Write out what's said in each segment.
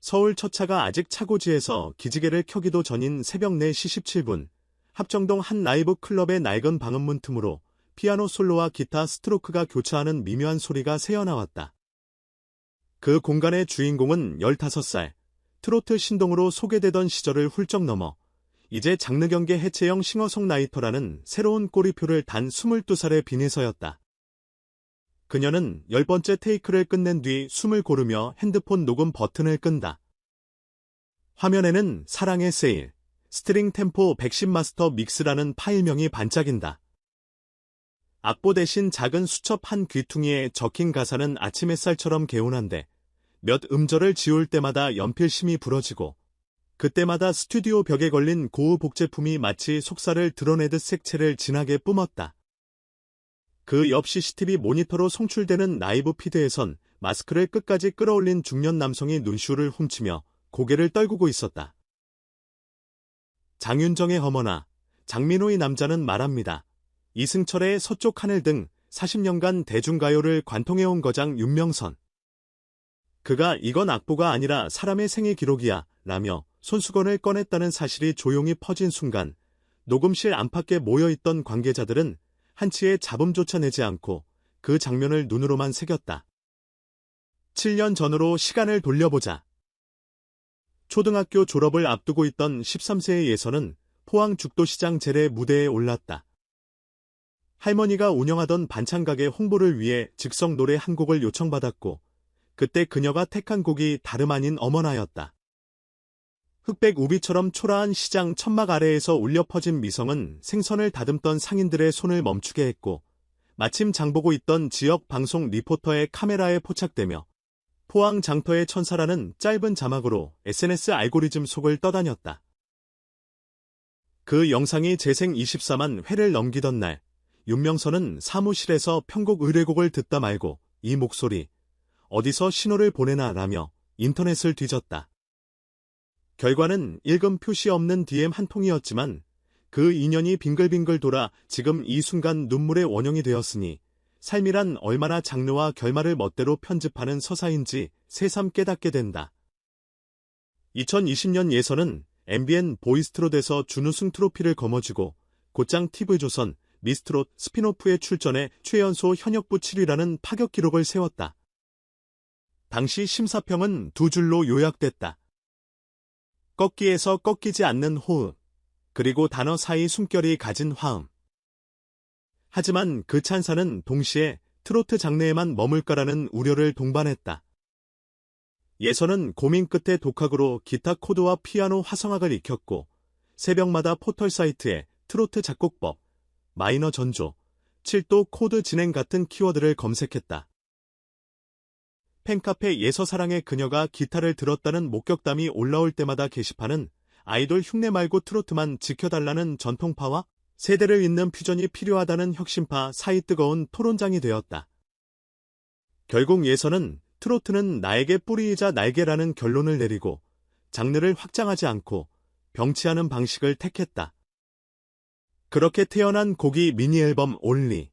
서울 첫 차가 아직 차고지에서 기지개를 켜기도 전인 새벽 4시 17분, 합정동 한 라이브 클럽의 낡은 방음문 틈으로 피아노 솔로와 기타 스트로크가 교차하는 미묘한 소리가 새어나왔다. 그 공간의 주인공은 15살, 트로트 신동으로 소개되던 시절을 훌쩍 넘어 이제 장르 경계 해체형 싱어송라이터라는 새로운 꼬리표를 단 22살에 비내서였다. 그녀는 10번째 테이크를 끝낸 뒤 숨을 고르며 핸드폰 녹음 버튼을 끈다. 화면에는 사랑의 세일, 스트링 템포 110 마스터 믹스라는 파일명이 반짝인다. 악보 대신 작은 수첩 한 귀퉁이에 적힌 가사는 아침 햇살처럼 개운한데 몇 음절을 지울 때마다 연필심이 부러지고 그때마다 스튜디오 벽에 걸린 고우 복제품이 마치 속살을 드러내듯 색채를 진하게 뿜었다. 그 옆 CCTV 모니터로 송출되는 라이브 피드에선 마스크를 끝까지 끌어올린 중년 남성이 눈시울을 훔치며 고개를 떨구고 있었다. 장윤정의 어머나, 장민호의 남자는 말합니다. 이승철의 서쪽 하늘 등 40년간 대중가요를 관통해온 거장 윤명선. 그가 이건 악보가 아니라 사람의 생애 기록이야 라며 손수건을 꺼냈다는 사실이 조용히 퍼진 순간 녹음실 안팎에 모여있던 관계자들은 한치의 잡음조차 내지 않고 그 장면을 눈으로만 새겼다. 7년 전으로 시간을 돌려보자. 초등학교 졸업을 앞두고 있던 13세의 예선은 포항 죽도시장 재래 무대에 올랐다. 할머니가 운영하던 반찬가게 홍보를 위해 즉석 노래 한 곡을 요청받았고 그때 그녀가 택한 곡이 다름 아닌 어머나였다. 흑백 우비처럼 초라한 시장 천막 아래에서 울려 퍼진 미성은 생선을 다듬던 상인들의 손을 멈추게 했고 마침 장보고 있던 지역 방송 리포터의 카메라에 포착되며 포항 장터의 천사라는 짧은 자막으로 SNS 알고리즘 속을 떠다녔다. 그 영상이 재생 24만 회를 넘기던 날 윤명선은 사무실에서 편곡 의뢰곡을 듣다 말고 이 목소리 어디서 신호를 보내나 라며 인터넷을 뒤졌다. 결과는 읽음 표시 없는 DM 한 통이었지만 그 인연이 빙글빙글 돌아 지금 이 순간 눈물의 원형이 되었으니 삶이란 얼마나 장르와 결말을 멋대로 편집하는 서사인지 새삼 깨닫게 된다. 2020년 예선은 MBN 보이스트롯에서 준우승 트로피를 거머쥐고 곧장 TV조선 미스트롯 스피노프에 출전해 최연소 현역부 7위라는 파격 기록을 세웠다. 당시 심사평은 두 줄로 요약됐다. 꺾기에서 꺾이지 않는 호흡, 그리고 단어 사이 숨결이 가진 화음. 하지만 그 찬사는 동시에 트로트 장르에만 머물까라는 우려를 동반했다. 예선은 고민 끝에 독학으로 기타 코드와 피아노 화성학을 익혔고 새벽마다 포털 사이트에 트로트 작곡법, 마이너 전조, 7도 코드 진행 같은 키워드를 검색했다. 팬카페 예서사랑의 그녀가 기타를 들었다는 목격담이 올라올 때마다 게시판은 아이돌 흉내 말고 트로트만 지켜달라는 전통파와 세대를 잇는 퓨전이 필요하다는 혁신파 사이 뜨거운 토론장이 되었다. 결국 예선은 트로트는 나에게 뿌리이자 날개라는 결론을 내리고 장르를 확장하지 않고 병치하는 방식을 택했다. 그렇게 태어난 곡이 미니앨범 온리의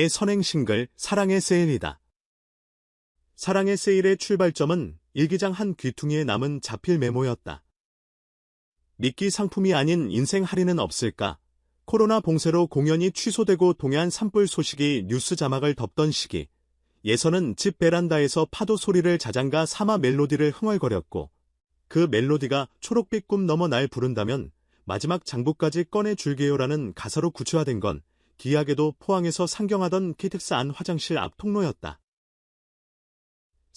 선행 싱글 사랑의 세일이다. 사랑의 세일의 출발점은 일기장 한 귀퉁이에 남은 자필 메모였다. 미끼 상품이 아닌 인생 할인은 없을까? 코로나 봉쇄로 공연이 취소되고 동해안 산불 소식이 뉴스 자막을 덮던 시기, 예선은 집 베란다에서 파도 소리를 자장가 사마 멜로디를 흥얼거렸고 그 멜로디가 초록빛 꿈 넘어 날 부른다면 마지막 장부까지 꺼내줄게요라는 가사로 구체화된 건 기이하게도 포항에서 상경하던 KTX 안 화장실 앞 통로였다.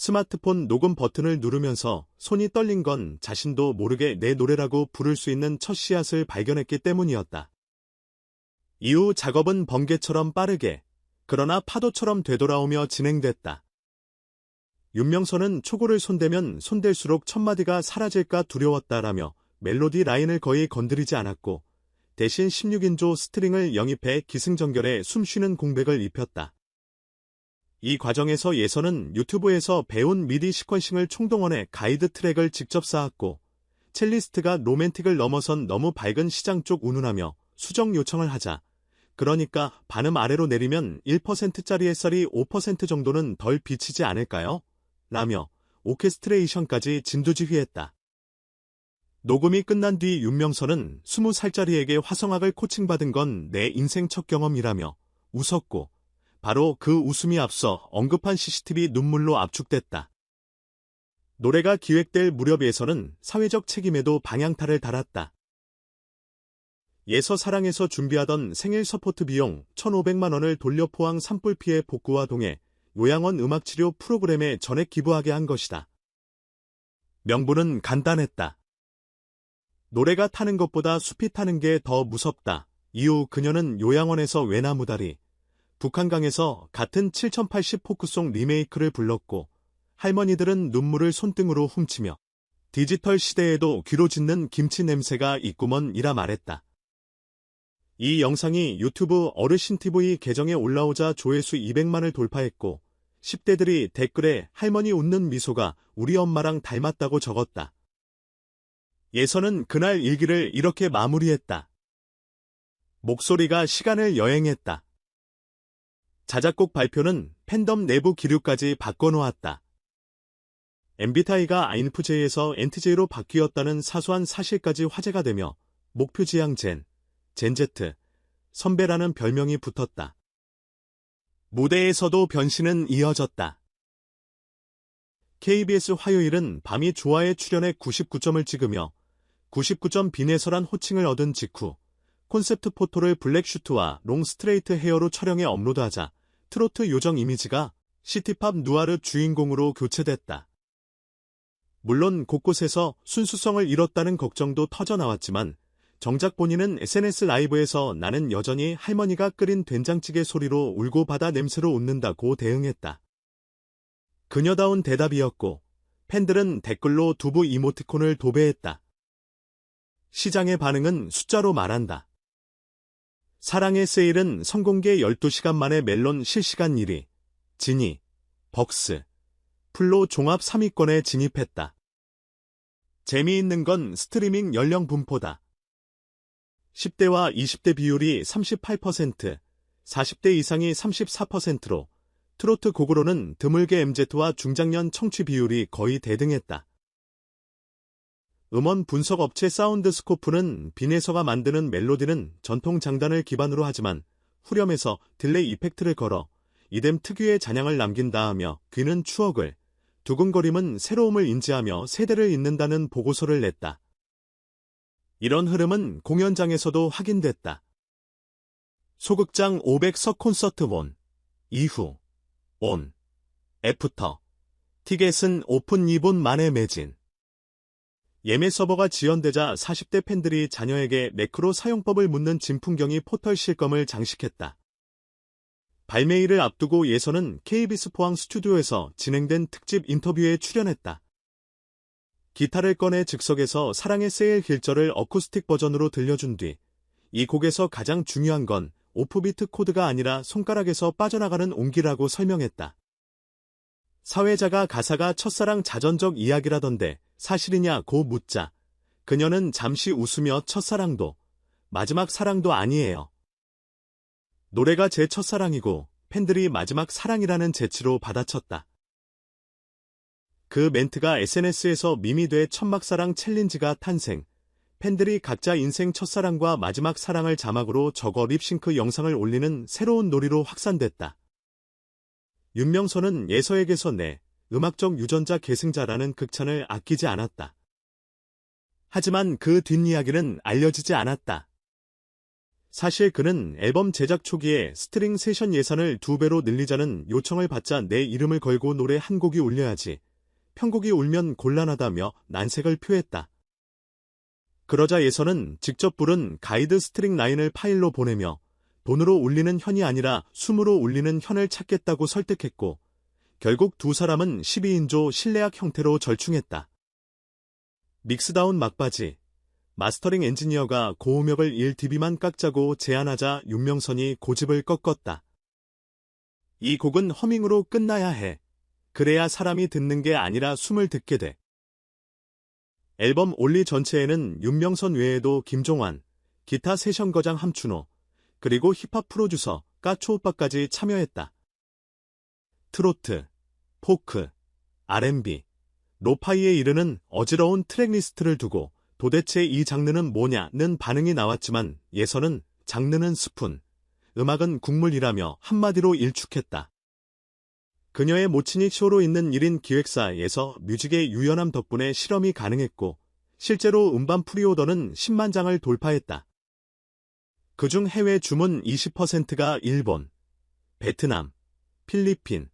스마트폰 녹음 버튼을 누르면서 손이 떨린 건 자신도 모르게 내 노래라고 부를 수 있는 첫 씨앗을 발견했기 때문이었다. 이후 작업은 번개처럼 빠르게, 그러나 파도처럼 되돌아오며 진행됐다. 윤명선은 초고를 손대면 손댈수록 첫마디가 사라질까 두려웠다라며 멜로디 라인을 거의 건드리지 않았고 대신 16인조 스트링을 영입해 기승전결에 숨쉬는 공백을 입혔다. 이 과정에서 예선은 유튜브에서 배운 미디 시퀀싱을 총동원해 가이드 트랙을 직접 쌓았고 첼리스트가 로맨틱을 넘어선 너무 밝은 시장 쪽 운운하며 수정 요청을 하자 그러니까 반음 아래로 내리면 1%짜리 햇살이 5% 정도는 덜 비치지 않을까요? 라며 오케스트레이션까지 진두지휘했다. 녹음이 끝난 뒤 윤명선은 20살짜리에게 화성학을 코칭받은 건 내 인생 첫 경험이라며 웃었고 바로 그 웃음이 앞서 언급한 CCTV 눈물로 압축됐다. 노래가 기획될 무렵 예선은 사회적 책임에도 방향타를 달았다. 예서 사랑에서 준비하던 생일 서포트 비용 1,500만 원을 돌려 포항 산불 피해 복구와 동해 요양원 음악치료 프로그램에 전액 기부하게 한 것이다. 명분은 간단했다. 노래가 타는 것보다 숲이 타는 게 더 무섭다. 이후 그녀는 요양원에서 외나무다리, 북한강에서 같은 7080 포크송 리메이크를 불렀고 할머니들은 눈물을 손등으로 훔치며 디지털 시대에도 귀로 짖는 김치 냄새가 있구먼이라 말했다. 이 영상이 유튜브 어르신TV 계정에 올라오자 조회수 200만을 돌파했고 10대들이 댓글에 할머니 웃는 미소가 우리 엄마랑 닮았다고 적었다. 예선은 그날 일기를 이렇게 마무리했다. 목소리가 시간을 여행했다. 자작곡 발표는 팬덤 내부 기류까지 바꿔놓았다. MBTI가 INFJ에서 ENTJ로 바뀌었다는 사소한 사실까지 화제가 되며 목표지향 젠Z, 선배라는 별명이 붙었다. 무대에서도 변신은 이어졌다. KBS 화요일은 밤이 좋아에 출연해 99점을 찍으며 99점 비내설한 호칭을 얻은 직후 콘셉트 포토를 블랙슈트와 롱 스트레이트 헤어로 촬영해 업로드하자 트로트 요정 이미지가 시티팝 누아르 주인공으로 교체됐다. 물론 곳곳에서 순수성을 잃었다는 걱정도 터져나왔지만 정작 본인은 SNS 라이브에서 나는 여전히 할머니가 끓인 된장찌개 소리로 울고 바다 냄새로 웃는다고 대응했다. 그녀다운 대답이었고 팬들은 댓글로 두부 이모티콘을 도배했다. 시장의 반응은 숫자로 말한다. 사랑의 세일은 선공개 12시간 만에 멜론 실시간 1위, 지니, 벅스, 플로 종합 3위권에 진입했다. 재미있는 건 스트리밍 연령 분포다. 10대와 20대 비율이 38%, 40대 이상이 34%로 트로트 곡으로는 드물게 MZ와 중장년 청취 비율이 거의 대등했다. 음원 분석 업체 사운드스코프는 빈에서가 만드는 멜로디는 전통 장단을 기반으로 하지만 후렴에서 딜레이 이펙트를 걸어 이듬 특유의 잔향을 남긴다 하며 귀는 추억을, 두근거림은 새로움을 인지하며 세대를 잇는다는 보고서를 냈다. 이런 흐름은 공연장에서도 확인됐다. 소극장 500석 콘서트 온, 이후, 온, 애프터, 티켓은 오픈 2분 만에 매진. 예매 서버가 지연되자 40대 팬들이 자녀에게 매크로 사용법을 묻는 진풍경이 포털 실검을 장식했다. 발매일을 앞두고 예선은 KBS 포항 스튜디오에서 진행된 특집 인터뷰에 출연했다. 기타를 꺼내 즉석에서 사랑의 세일 길절을 어쿠스틱 버전으로 들려준 뒤 이 곡에서 가장 중요한 건 오프비트 코드가 아니라 손가락에서 빠져나가는 온기라고 설명했다. 사회자가 가사가 첫사랑 자전적 이야기라던데 사실이냐고 묻자 그녀는 잠시 웃으며 첫사랑도 마지막 사랑도 아니에요. 노래가 제 첫사랑이고 팬들이 마지막 사랑이라는 재치로 받아쳤다. 그 멘트가 SNS에서 밈이 돼 천막사랑 챌린지가 탄생, 팬들이 각자 인생 첫사랑과 마지막 사랑을 자막으로 적어 립싱크 영상을 올리는 새로운 놀이로 확산됐다. 윤명선은 예서에게서 내 음악적 유전자 계승자라는 극찬을 아끼지 않았다. 하지만 그 뒷이야기는 알려지지 않았다. 사실 그는 앨범 제작 초기에 스트링 세션 예산을 2배로 늘리자는 요청을 받자 내 이름을 걸고 노래 한 곡이 울려야지, 편곡이 울면 곤란하다며 난색을 표했다. 그러자 예선은 직접 부른 가이드 스트링 라인을 파일로 보내며 돈으로 울리는 현이 아니라 숨으로 울리는 현을 찾겠다고 설득했고 결국 두 사람은 12인조 실내악 형태로 절충했다. 믹스다운 막바지, 마스터링 엔지니어가 고음역을 1dB만 깎자고 제안하자 윤명선이 고집을 꺾었다. 이 곡은 허밍으로 끝나야 해. 그래야 사람이 듣는 게 아니라 숨을 듣게 돼. 앨범 올리 전체에는 윤명선 외에도 김종환, 기타 세션 거장 함춘호, 그리고 힙합 프로듀서 까초오빠까지 참여했다. 트로트, 포크, R&B, 로파이에 이르는 어지러운 트랙리스트를 두고 도대체 이 장르는 뭐냐는 반응이 나왔지만 예선은 장르는 스푼, 음악은 국물이라며 한마디로 일축했다. 그녀의 모친이 쇼로 있는 1인 기획사에서 뮤직의 유연함 덕분에 실험이 가능했고 실제로 음반 프리오더는 10만 장을 돌파했다. 그중 해외 주문 20%가 일본, 베트남, 필리핀,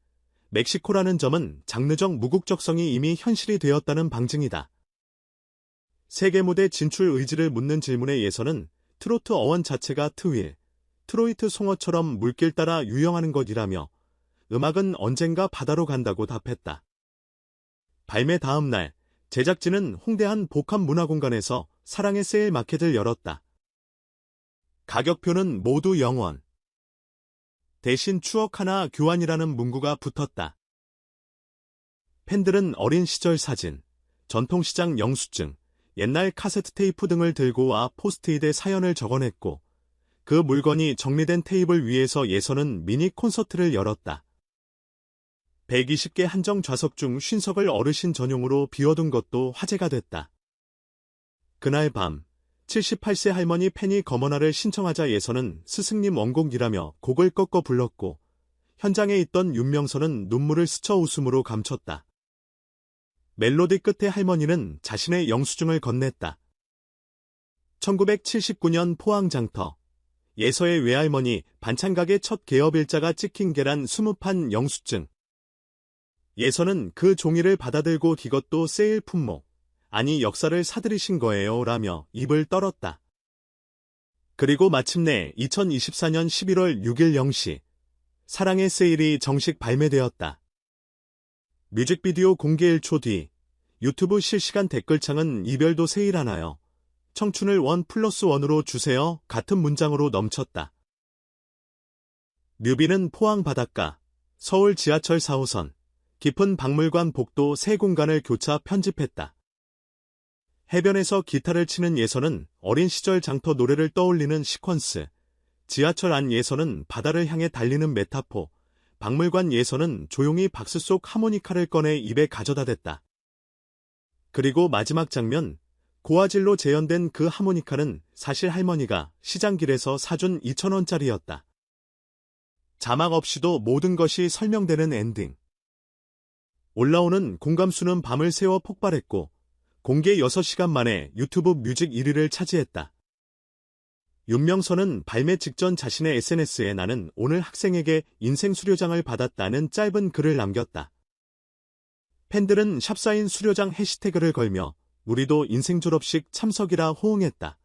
멕시코라는 점은 장르적 무국적성이 이미 현실이 되었다는 방증이다. 세계 무대 진출 의지를 묻는 질문에 예선은 트로트 어원 자체가 트윌, 트로이트 송어처럼 물길 따라 유영하는 것이라며 음악은 언젠가 바다로 간다고 답했다. 발매 다음 날 제작진은 홍대 한 복합문화공간에서 사랑의 세일 마켓을 열었다. 가격표는 모두 0원. 대신 추억 하나 교환이라는 문구가 붙었다. 팬들은 어린 시절 사진, 전통시장 영수증, 옛날 카세트 테이프 등을 들고 와 포스트잇에 사연을 적어냈고 그 물건이 정리된 테이블 위에서 예선은 미니 콘서트를 열었다. 120개 한정 좌석 중 50석을 어르신 전용으로 비워둔 것도 화제가 됐다. 그날 밤 78세 할머니 팬이 검언화를 신청하자 예선은 스승님 원곡이라며 곡을 꺾어 불렀고 현장에 있던 윤명선은 눈물을 스쳐 웃음으로 감췄다. 멜로디 끝에 할머니는 자신의 영수증을 건넸다. 1979년 포항장터 예서의 외할머니 반찬가게 첫 개업일자가 찍힌 계란 20판 영수증. 예서는 그 종이를 받아들고 이것도 세일 품목, 아니 역사를 사들이신 거예요 라며 입을 떨었다. 그리고 마침내 2024년 11월 6일 0시 사랑의 세일이 정식 발매되었다. 뮤직비디오 공개 1초 뒤 유튜브 실시간 댓글창은 이별도 세일하나요? 청춘을 1+1으로 주세요 같은 문장으로 넘쳤다. 뮤비는 포항 바닷가, 서울 지하철 4호선, 깊은 박물관 복도 세 공간을 교차 편집했다. 해변에서 기타를 치는 예선은 어린 시절 장터 노래를 떠올리는 시퀀스, 지하철 안 예선은 바다를 향해 달리는 메타포, 박물관 예선은 조용히 박스 속 하모니카를 꺼내 입에 가져다 댔다. 그리고 마지막 장면, 고화질로 재현된 그 하모니카는 사실 할머니가 시장길에서 사준 2,000원짜리였다. 자막 없이도 모든 것이 설명되는 엔딩. 올라오는 공감수는 밤을 새워 폭발했고 공개 6시간 만에 유튜브 뮤직 1위를 차지했다. 윤명선은 발매 직전 자신의 SNS에 나는 오늘 학생에게 인생 수료장을 받았다는 짧은 글을 남겼다. 팬들은 샵사인 수료장 해시태그를 걸며 우리도 인생 졸업식 참석이라 호응했다.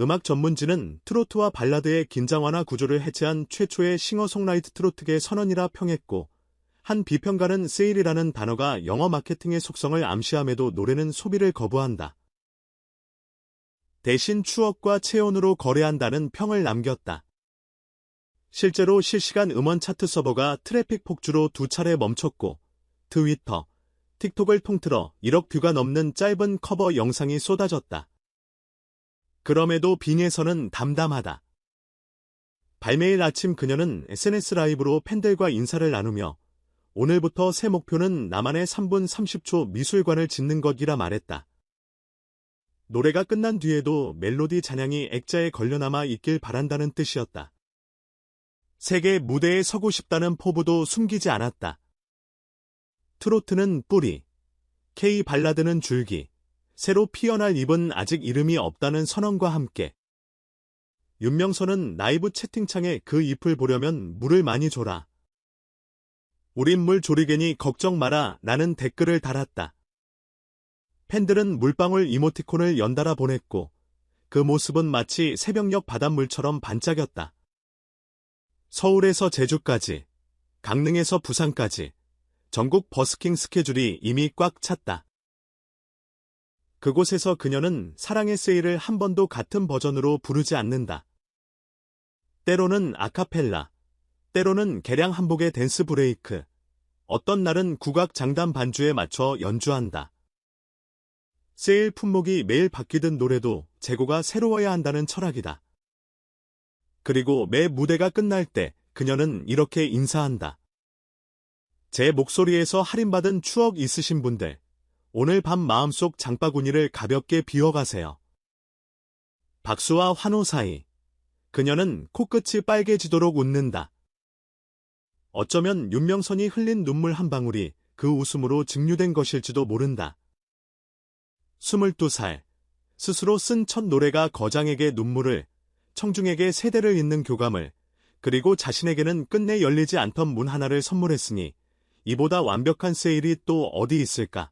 음악 전문지는 트로트와 발라드의 긴장 완화 구조를 해체한 최초의 싱어송라이트 트로트계 선언이라 평했고 한 비평가는 세일이라는 단어가 영어 마케팅의 속성을 암시함에도 노래는 소비를 거부한다. 대신 추억과 체온으로 거래한다는 평을 남겼다. 실제로 실시간 음원 차트 서버가 트래픽 폭주로 2차례 멈췄고 트위터, 틱톡을 통틀어 1억 뷰가 넘는 짧은 커버 영상이 쏟아졌다. 그럼에도 빙에서는 담담하다. 발매일 아침 그녀는 SNS 라이브로 팬들과 인사를 나누며 오늘부터 새 목표는 나만의 3분 30초 미술관을 짓는 것이라 말했다. 노래가 끝난 뒤에도 멜로디 잔향이 액자에 걸려남아 있길 바란다는 뜻이었다. 세계 무대에 서고 싶다는 포부도 숨기지 않았다. 트로트는 뿌리, K 발라드는 줄기, 새로 피어날 잎은 아직 이름이 없다는 선언과 함께 윤명선은 라이브 채팅창에 그 잎을 보려면 물을 많이 줘라. 우린 물 조리개니 걱정 마라 라는 댓글을 달았다. 팬들은 물방울 이모티콘을 연달아 보냈고 그 모습은 마치 새벽녘 바닷물처럼 반짝였다. 서울에서 제주까지, 강릉에서 부산까지 전국 버스킹 스케줄이 이미 꽉 찼다. 그곳에서 그녀는 사랑의 세일을 한 번도 같은 버전으로 부르지 않는다. 때로는 아카펠라, 때로는 개량 한복의 댄스 브레이크, 어떤 날은 국악 장단 반주에 맞춰 연주한다. 세일 품목이 매일 바뀌던 노래도 재고가 새로워야 한다는 철학이다. 그리고 매 무대가 끝날 때 그녀는 이렇게 인사한다. 제 목소리에서 할인받은 추억 있으신 분들, 오늘 밤 마음속 장바구니를 가볍게 비워가세요. 박수와 환호 사이, 그녀는 코끝이 빨개지도록 웃는다. 어쩌면 윤명선이 흘린 눈물 한 방울이 그 웃음으로 증류된 것일지도 모른다. 22살, 스스로 쓴 첫 노래가 거장에게 눈물을, 청중에게 세대를 잇는 교감을, 그리고 자신에게는 끝내 열리지 않던 문 하나를 선물했으니 이보다 완벽한 세일이 또 어디 있을까?